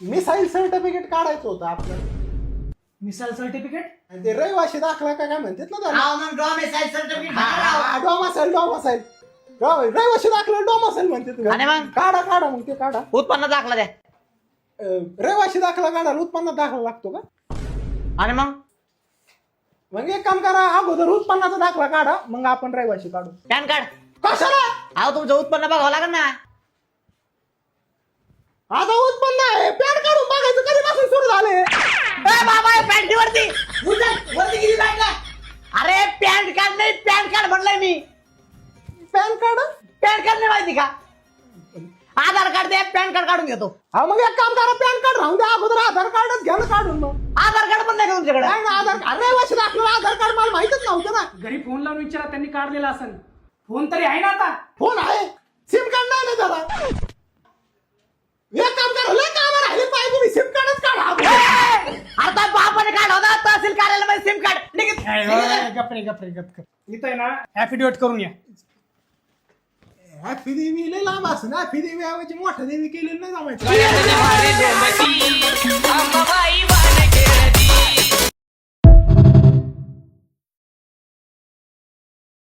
Missile certificate काढायचं होतं आपलं. Missile certificate? आणि ते रहिवाशी दाखला काय म्हणतात ना त्याला. मग डॉमिसाईल सर्टिफिकेट डॉमासाईल रहिवाशी दाखला डॉमासाईल म्हणतात. आणि मग काढा काढा मग ते काढा. उत्पन्न दाखला द्या. रहिवाशी दाखला काढायला उत्पन्न दाखला लागतो का? आणि मग एक काम करा, अगोदर उत्पन्नाचा दाखला काढा, मग आपण रहिवाशी काढू. Pan card. कशाला? अहो तुमचं उत्पन्न बघावं लागेल ना. आता उत्पन्न आहे, पॅन काढून बघायचं कधीपासून सुरू झाले. बाबा पॅन्टी वरती. वरती गेली बॅगला. अरे पॅन कार्ड नाही, पॅन कार्ड म्हणलंय मी. PAN card? पॅन कार्ड नाही माहिती का? आधार कार्ड दे, पॅन कार्ड काढून घेतो. हा मग एक काम करा, पॅन कार्ड राहून द्या, अगोदर आधार कार्डच घ्या ना काढून. मग आधार कार्ड पण नाही का तुमच्याकडे? नाही ना, आधार कार्ड रहिवाशी दाखला आधार कार्ड मला माहितच नव्हतं ना. घरी फोन लावून विचारा, त्यांनी काढलेला असेल. फोन तरी आहे ना आता? फोन आहे, सिम कार्ड नाही ना त्याला. एक काम करा, लय काम राहिले पाहिजे, मी सिम कार्डच काढा. आता बापाने काढला होता तहसील कार्यालयामध्ये सिम कार्ड. गप्रे. इथं आहे ना ऍफिडेविट करून या. हॅपी देवी लय लांब असं ना, हॅपी देवी ऐवजी मोठ्या देवी केलेलं नाही जमायचं.